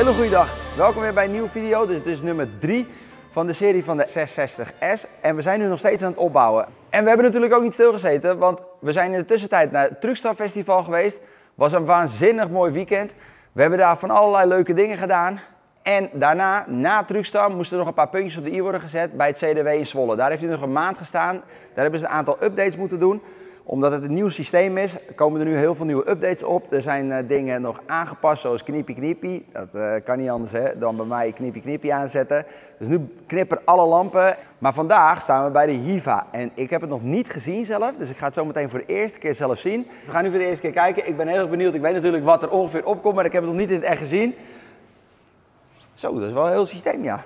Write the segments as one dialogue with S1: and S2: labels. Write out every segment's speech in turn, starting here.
S1: bijzonder goede dag. Welkom weer bij een nieuwe video. Dit is nummer 3 van de serie van de 660S. En we zijn nu nog steeds aan het opbouwen. En we hebben natuurlijk ook niet stilgezeten, want we zijn in de tussentijd naar het Truckstar Festival geweest. Was een waanzinnig mooi weekend. We hebben daar van allerlei leuke dingen gedaan. En daarna, na Truckstar, moesten er nog een paar puntjes op de i worden gezet bij het CDW in Zwolle. Daar heeft hij nog een maand gestaan. Daar hebben ze een aantal updates moeten doen. Omdat het een nieuw systeem is, komen er nu heel veel nieuwe updates op. Er zijn dingen nog aangepast, zoals kniepie kniepie. Dat kan niet anders dan bij mij kniepie kniepie aanzetten. Dus nu knipperen alle lampen. Maar vandaag staan we bij de Hiva. En ik heb het nog niet gezien zelf, dus ik ga het zo meteen voor de eerste keer zelf zien. We gaan nu voor de eerste keer kijken. Ik ben heel erg benieuwd. Ik weet natuurlijk wat er ongeveer opkomt, maar ik heb het nog niet in het echt gezien. Zo, dat is wel een heel systeem, ja.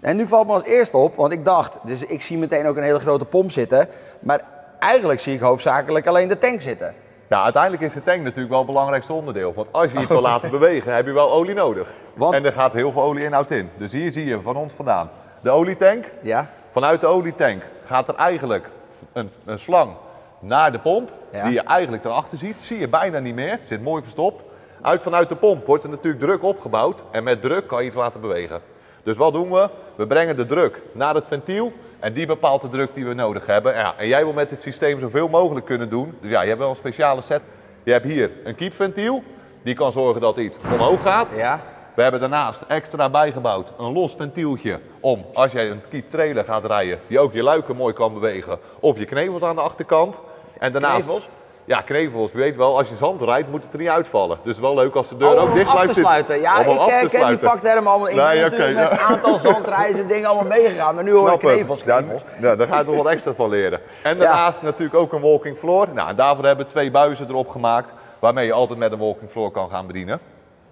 S1: En nu valt me als eerste op, want ik dacht, dus ik zie meteen ook een hele grote pomp zitten. Maar eigenlijk zie ik hoofdzakelijk alleen de tank zitten.
S2: Ja, uiteindelijk is de tank natuurlijk wel het belangrijkste onderdeel. Want als je iets wil laten bewegen, heb je wel olie nodig. Want... En er gaat heel veel olieinhoud in. Dus hier zie je van ons vandaan de olietank.
S1: Ja.
S2: Vanuit de olietank gaat er eigenlijk een slang naar de pomp. Ja. Die je eigenlijk erachter ziet. Zie je bijna niet meer. Zit mooi verstopt. Vanuit de pomp wordt er natuurlijk druk opgebouwd. En met druk kan je iets laten bewegen. Dus wat doen we? We brengen de druk naar het ventiel. En die bepaalt de druk die we nodig hebben. Ja, en jij wil met dit systeem zoveel mogelijk kunnen doen. Dus ja, je hebt wel een speciale set. Je hebt hier een kiepventiel. Die kan zorgen dat iets omhoog gaat.
S1: Ja.
S2: We hebben daarnaast extra bijgebouwd een los ventieltje om, als jij een kiep trailer gaat rijden, die ook je luiken mooi kan bewegen. Of je knevels aan de achterkant. En daarnaast... Knevels? Ja, knevels. Je weet wel, als je zand rijdt, moet het er niet uitvallen. Dus wel leuk als de deur ook dicht blijft zitten.
S1: Ja, ik ken die vaktermen allemaal. Ik ben natuurlijk met een aantal zandreizen dingen allemaal meegegaan. Maar nu hoor ik knevels.
S2: Ja, daar ga je nog wat extra van leren. En daarnaast natuurlijk ook een walking floor. Nou, en daarvoor hebben we 2 buizen erop gemaakt, waarmee je altijd met een walking floor kan gaan bedienen.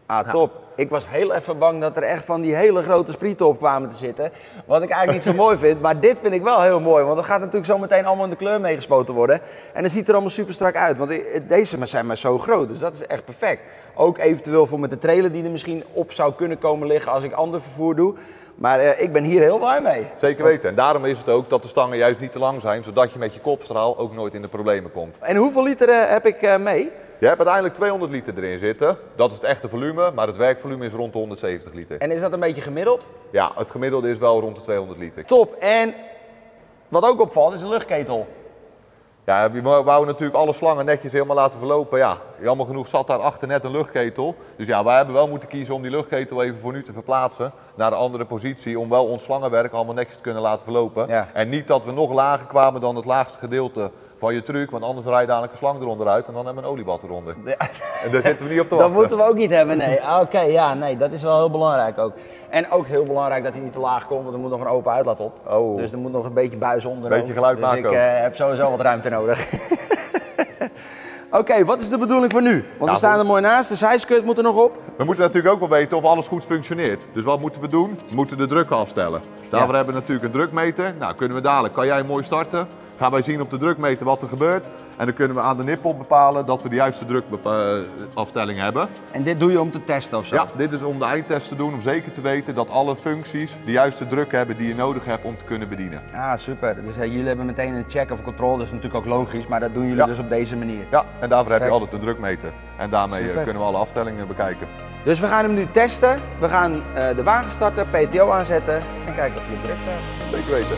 S1: Ah, top. Ik was heel even bang dat er echt van die hele grote sprieten op kwamen te zitten. Wat ik eigenlijk niet zo mooi vind. Maar dit vind ik wel heel mooi. Want dat gaat natuurlijk zo meteen allemaal in de kleur meegespoten worden. En het ziet er allemaal super strak uit. Want deze zijn maar zo groot. Dus dat is echt perfect. Ook eventueel voor met de trailer die er misschien op zou kunnen komen liggen als ik ander vervoer doe. Maar ik ben hier heel blij mee.
S2: Zeker weten. En daarom is het ook dat de stangen juist niet te lang zijn. Zodat je met je kopstraal ook nooit in de problemen komt.
S1: En hoeveel liter heb ik mee?
S2: Je hebt uiteindelijk 200 liter erin zitten. Dat is het echte volume, maar het werkvolume is rond de 170 liter.
S1: En is dat een beetje gemiddeld?
S2: Ja, het gemiddelde is wel rond de 200 liter.
S1: Top. En wat ook opvalt is een luchtketel.
S2: Ja, we wouden natuurlijk alle slangen netjes helemaal laten verlopen. Ja, jammer genoeg zat daarachter net een luchtketel. Dus ja, wij hebben wel moeten kiezen om die luchtketel even voor nu te verplaatsen naar een andere positie. Om wel ons slangenwerk allemaal netjes te kunnen laten verlopen. Ja. En niet dat we nog lager kwamen dan het laagste gedeelte van je truck. Want anders rijdt dadelijk een slang eronder uit en dan hebben we een oliebad eronder. Ja. En daar zitten we niet op te wachten.
S1: Dat moeten we ook niet hebben, nee. Oké, ja, nee, dat is wel heel belangrijk ook. En ook heel belangrijk dat hij niet te laag komt, want er moet nog een open uitlaat op.
S2: Oh.
S1: Dus er moet nog een beetje buis onder.
S2: Een beetje geluid
S1: dus
S2: maken
S1: ik heb sowieso wat ruimte nodig. Oké, wat is de bedoeling voor nu? Want we staan er mooi naast, de zijskut moet er nog op.
S2: We moeten natuurlijk ook wel weten of alles goed functioneert. Dus wat moeten we doen? We moeten de druk afstellen. Daarvoor hebben we natuurlijk een drukmeter. Nou, kunnen we dadelijk, kan jij mooi starten? Gaan wij zien op de drukmeter wat er gebeurt. En dan kunnen we aan de nippel bepalen dat we de juiste drukafstelling hebben.
S1: En dit doe je om te testen of zo?
S2: Ja, dit is om de eindtest te doen, om zeker te weten dat alle functies de juiste druk hebben die je nodig hebt om te kunnen bedienen.
S1: Ah, super. Dus jullie hebben meteen een check of control, dat is natuurlijk ook logisch, maar dat doen jullie dus op deze manier.
S2: Ja, en daarvoor heb je altijd een drukmeter. En daarmee kunnen we alle afstellingen bekijken.
S1: Dus we gaan hem nu testen. We gaan de wagen starten, PTO aanzetten en kijken of hij op druk staat.
S2: Zeker weten.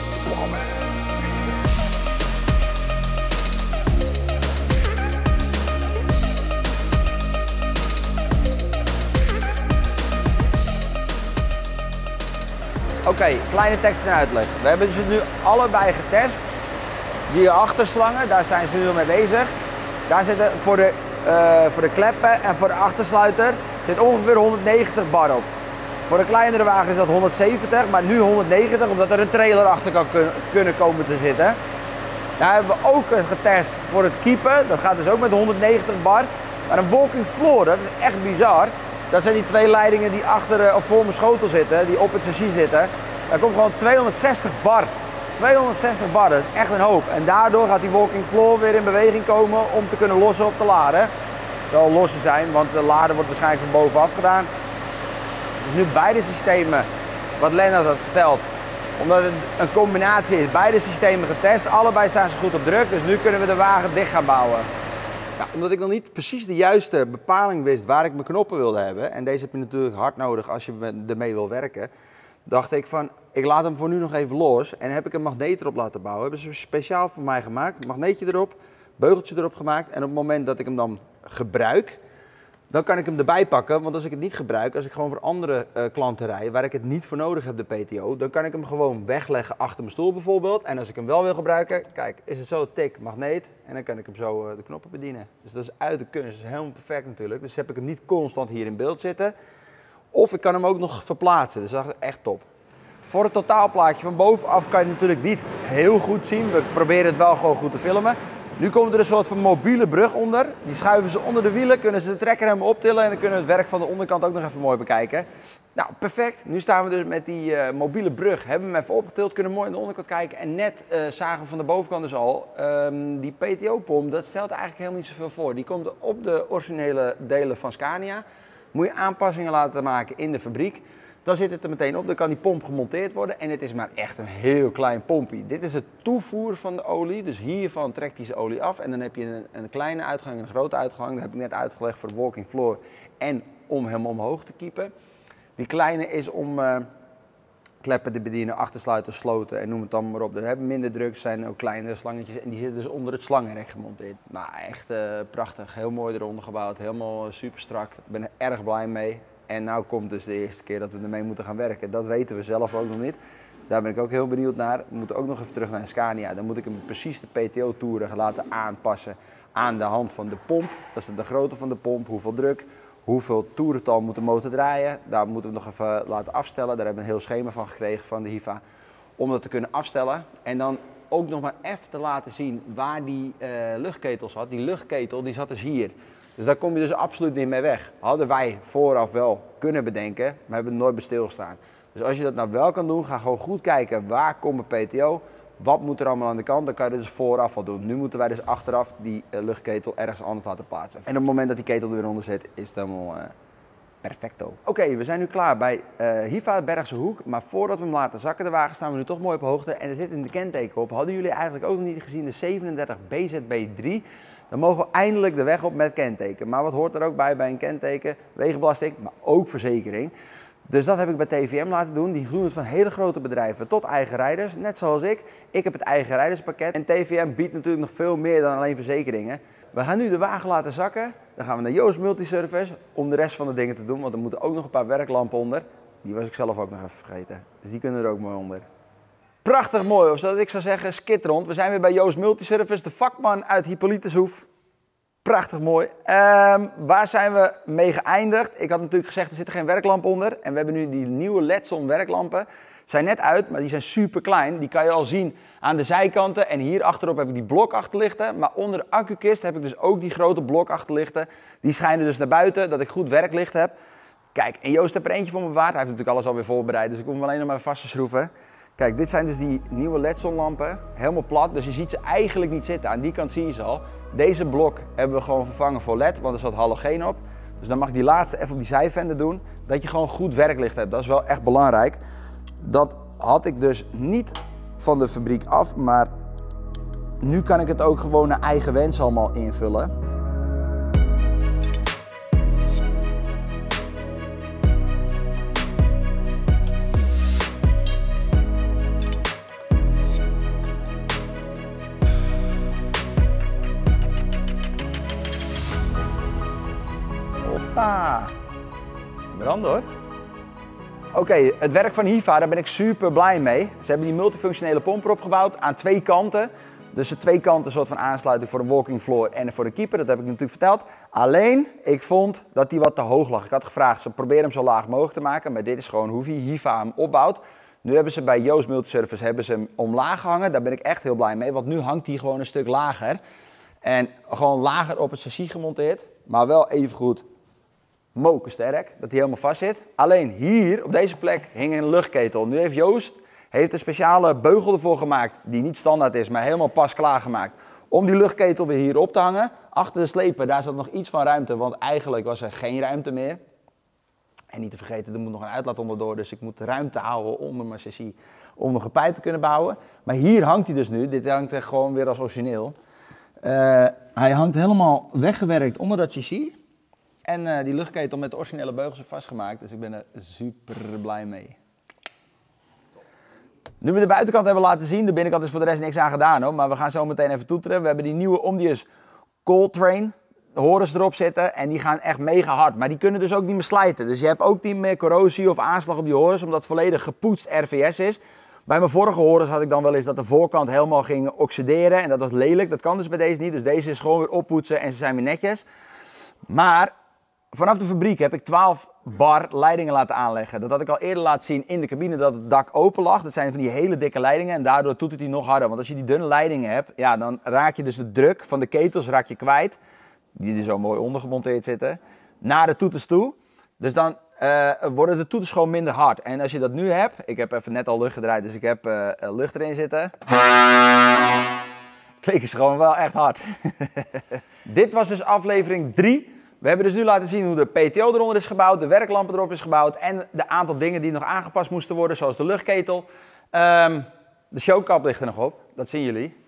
S1: Oké, kleine tekst en uitleg. We hebben ze nu allebei getest. Die achterslangen, daar zijn ze nu mee bezig. Daar zitten voor de kleppen en voor de achtersluiter zit ongeveer 190 bar op. Voor de kleinere wagen is dat 170, maar nu 190 omdat er een trailer achter kan kunnen komen te zitten. Daar hebben we ook getest voor het keepen. Dat gaat dus ook met 190 bar. Maar een walking floor, dat is echt bizar. Dat zijn die 2 leidingen die achter of voor mijn schotel zitten, die op het chassis zitten. Daar komt gewoon 260 bar. 260 bar, dat is echt een hoop. En daardoor gaat die walking floor weer in beweging komen om te kunnen lossen op de lader. Het zal lossen zijn, want de lader wordt waarschijnlijk van bovenaf gedaan. Dus nu beide systemen, wat Lennart had verteld, omdat het een combinatie is, beide systemen getest. Allebei staan ze goed op druk, dus nu kunnen we de wagen dicht gaan bouwen. Ja, omdat ik nog niet precies de juiste bepaling wist waar ik mijn knoppen wilde hebben. En deze heb je natuurlijk hard nodig als je ermee wil werken. Dacht ik van, ik laat hem voor nu nog even los. En heb ik een magneet erop laten bouwen. Hebben ze speciaal voor mij gemaakt. Magneetje erop, beugeltje erop gemaakt. En op het moment dat ik hem dan gebruik, dan kan ik hem erbij pakken. Want als ik het niet gebruik, als ik gewoon voor andere klanten rij, waar ik het niet voor nodig heb, de PTO, dan kan ik hem gewoon wegleggen achter mijn stoel bijvoorbeeld. En als ik hem wel wil gebruiken, kijk, is het zo tik, magneet. En dan kan ik hem zo de knoppen bedienen. Dus dat is uit de kunst. Dat is helemaal perfect natuurlijk. Dus heb ik hem niet constant hier in beeld zitten. Of ik kan hem ook nog verplaatsen. Dus dat is echt top. Voor het totaalplaatje van bovenaf kan je het natuurlijk niet heel goed zien. We proberen het wel gewoon goed te filmen. Nu komt er een soort van mobiele brug onder. Die schuiven ze onder de wielen, kunnen ze de trekker helemaal optillen en dan kunnen we het werk van de onderkant ook nog even mooi bekijken. Nou, perfect. Nu staan we dus met die mobiele brug. Hebben we hem even opgetild, kunnen mooi aan de onderkant kijken. En net zagen we van de bovenkant dus al, die PTO-pomp, dat stelt eigenlijk helemaal niet zoveel voor. Die komt op de originele delen van Scania. Moet je aanpassingen laten maken in de fabriek. Dan zit het er meteen op, dan kan die pomp gemonteerd worden en het is maar echt een heel klein pompje. Dit is het toevoer van de olie, dus hiervan trekt hij zijn olie af en dan heb je een kleine uitgang en een grote uitgang. Dat heb ik net uitgelegd voor de walking floor en om hem omhoog te kiepen. Die kleine is om kleppen te bedienen, achtersluiten, sloten en noem het dan maar op. Dat hebben minder druk, zijn ook kleinere slangetjes en die zitten dus onder het slangenrek gemonteerd. Maar echt prachtig, heel mooi eronder gebouwd, helemaal super strak. Ik ben er erg blij mee. En nou komt dus de eerste keer dat we ermee moeten gaan werken. Dat weten we zelf ook nog niet. Dus daar ben ik ook heel benieuwd naar. We moeten ook nog even terug naar Scania. Dan moet ik hem precies de PTO-toeren laten aanpassen aan de hand van de pomp. Dat is de grootte van de pomp, hoeveel druk, hoeveel toerental moet de motor draaien. Daar moeten we nog even laten afstellen. Daar hebben we een heel schema van gekregen van de HIVA. Om dat te kunnen afstellen. En dan ook nog maar even te laten zien waar die luchtketel zat. Die luchtketel die zat dus hier. Dus daar kom je dus absoluut niet mee weg. Hadden wij vooraf wel kunnen bedenken, maar hebben er nooit bij stilgestaan. Dus als je dat nou wel kan doen, ga gewoon goed kijken waar komt mijn PTO, wat moet er allemaal aan de kant, dan kan je dat dus vooraf al doen. Nu moeten wij dus achteraf die luchtketel ergens anders laten plaatsen. En op het moment dat die ketel er weer onder zit, is het helemaal perfecto. Oké, we zijn nu klaar bij HIVA Bergse Hoek, maar voordat we hem laten zakken, de wagen, staan we nu toch mooi op hoogte. En er zit in de kenteken op. Hadden jullie eigenlijk ook nog niet gezien de 37 BZB3? Dan mogen we eindelijk de weg op met kenteken. Maar wat hoort er ook bij een kenteken? Wegenbelasting, maar ook verzekering. Dus dat heb ik bij TVM laten doen. Die doen het van hele grote bedrijven tot eigen rijders. Net zoals ik. Ik heb het eigen rijderspakket. En TVM biedt natuurlijk nog veel meer dan alleen verzekeringen. We gaan nu de wagen laten zakken. Dan gaan we naar Joost Multiservice om de rest van de dingen te doen. Want er moeten ook nog een paar werklampen onder. Die was ik zelf ook nog even vergeten. Dus die kunnen er ook mooi onder. Prachtig mooi, of zoals ik zou zeggen, skitterend. We zijn weer bij Joost Multiservice, de vakman uit Hippolytushoef. Prachtig mooi. Waar zijn we mee geëindigd? Ik had natuurlijk gezegd, er zit geen werklamp onder. En we hebben nu die nieuwe LED-zon werklampen. Zijn net uit, maar die zijn super klein. Die kan je al zien aan de zijkanten. En hier achterop heb ik die blokachterlichten. Maar onder de accukist heb ik dus ook die grote blokachterlichten. Die schijnen dus naar buiten, dat ik goed werklicht heb. Kijk, en Joost heeft er eentje voor me bewaard. Hij heeft natuurlijk alles alweer voorbereid, dus ik hoef hem alleen nog maar vast te schroeven. Kijk, dit zijn dus die nieuwe LED-zonlampen, helemaal plat, dus je ziet ze eigenlijk niet zitten. Aan die kant zie je ze al. Deze blok hebben we gewoon vervangen voor LED, want er zat halogeen op. Dus dan mag ik die laatste even op die zijvender doen, dat je gewoon goed werklicht hebt. Dat is wel echt belangrijk. Dat had ik dus niet van de fabriek af, maar nu kan ik het ook gewoon naar eigen wens allemaal invullen. Brand hoor. Oké, het werk van HIVA, daar ben ik super blij mee. Ze hebben die multifunctionele pomp erop gebouwd aan twee kanten. Dus de twee kanten een soort van aansluiting voor de walking floor en voor de keeper. Dat heb ik natuurlijk verteld. Alleen, ik vond dat die wat te hoog lag. Ik had gevraagd, ze proberen hem zo laag mogelijk te maken. Maar dit is gewoon hoe HIVA hem opbouwt. Nu hebben ze bij Joost Multiservice hem omlaag gehangen. Daar ben ik echt heel blij mee, want nu hangt hij gewoon een stuk lager. En gewoon lager op het chassis gemonteerd, maar wel even goed mokersterk, dat hij helemaal vast zit. Alleen hier, op deze plek, hing een luchtketel. Nu heeft Joost een speciale beugel ervoor gemaakt, die niet standaard is, maar helemaal pas klaargemaakt. Om die luchtketel weer hier op te hangen. Achter de sleper, daar zat nog iets van ruimte, want eigenlijk was er geen ruimte meer. En niet te vergeten, er moet nog een uitlaat onderdoor, dus ik moet ruimte houden onder mijn chassis om nog een pijp te kunnen bouwen. Maar hier hangt hij dus nu, dit hangt er gewoon weer als origineel. Hij hangt helemaal weggewerkt onder dat chassis. En die luchtketel met de originele beugels is vastgemaakt, dus ik ben er super blij mee. Nu we de buitenkant hebben laten zien, de binnenkant is voor de rest niks aan gedaan hoor, maar we gaan zo meteen even toeteren. We hebben die nieuwe Omdius Coltrane horens erop zitten en die gaan echt mega hard, maar die kunnen dus ook niet meer slijten. Dus je hebt ook niet meer corrosie of aanslag op die horens, omdat het volledig gepoetst RVS is. Bij mijn vorige horens had ik dan wel eens dat de voorkant helemaal ging oxideren en dat was lelijk. Dat kan dus bij deze niet, dus deze is gewoon weer oppoetsen en ze zijn weer netjes. Maar vanaf de fabriek heb ik 12 bar leidingen laten aanleggen. Dat had ik al eerder laten zien in de cabine dat het dak open lag. Dat zijn van die hele dikke leidingen en daardoor toetert hij nog harder. Want als je die dunne leidingen hebt, ja, dan raak je dus de druk van de ketels raak je kwijt. Die er zo mooi ondergemonteerd zitten. Naar de toeters toe. Dus dan worden de toeters gewoon minder hard. En als je dat nu hebt, ik heb even net al lucht gedraaid, dus ik heb lucht erin zitten. Klikken ze gewoon wel echt hard. Dit was dus aflevering 3. We hebben dus nu laten zien hoe de PTO eronder is gebouwd, de werklampen erop is gebouwd en de aantal dingen die nog aangepast moesten worden, zoals de luchtketel. De showkap ligt er nog op, dat zien jullie.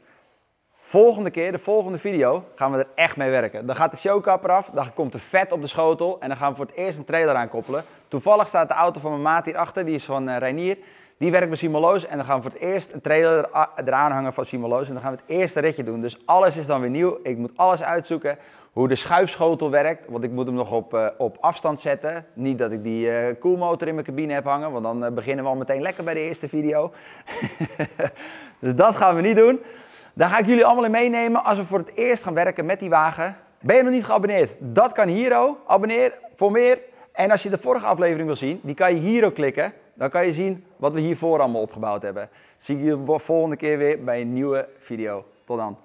S1: Volgende keer, de volgende video, gaan we er echt mee werken. Dan gaat de showkap eraf, dan komt er vet op de schotel en dan gaan we voor het eerst een trailer aankoppelen. Toevallig staat de auto van mijn maat hierachter, die is van Reinier. Die werkt bij Simoloos en dan gaan we voor het eerst een trailer eraan hangen van Simoloos. En dan gaan we het eerste ritje doen. Dus alles is dan weer nieuw. Ik moet alles uitzoeken. Hoe de schuifschotel werkt, want ik moet hem nog op afstand zetten. Niet dat ik die koelmotor in mijn cabine heb hangen, want dan beginnen we al meteen lekker bij de eerste video. Dus dat gaan we niet doen. Daar ga ik jullie allemaal in meenemen als we voor het eerst gaan werken met die wagen. Ben je nog niet geabonneerd? Dat kan hier ook. Abonneer voor meer. En als je de vorige aflevering wil zien, die kan je hier ook klikken. Dan kan je zien wat we hiervoor allemaal opgebouwd hebben. Zie ik je de volgende keer weer bij een nieuwe video. Tot dan.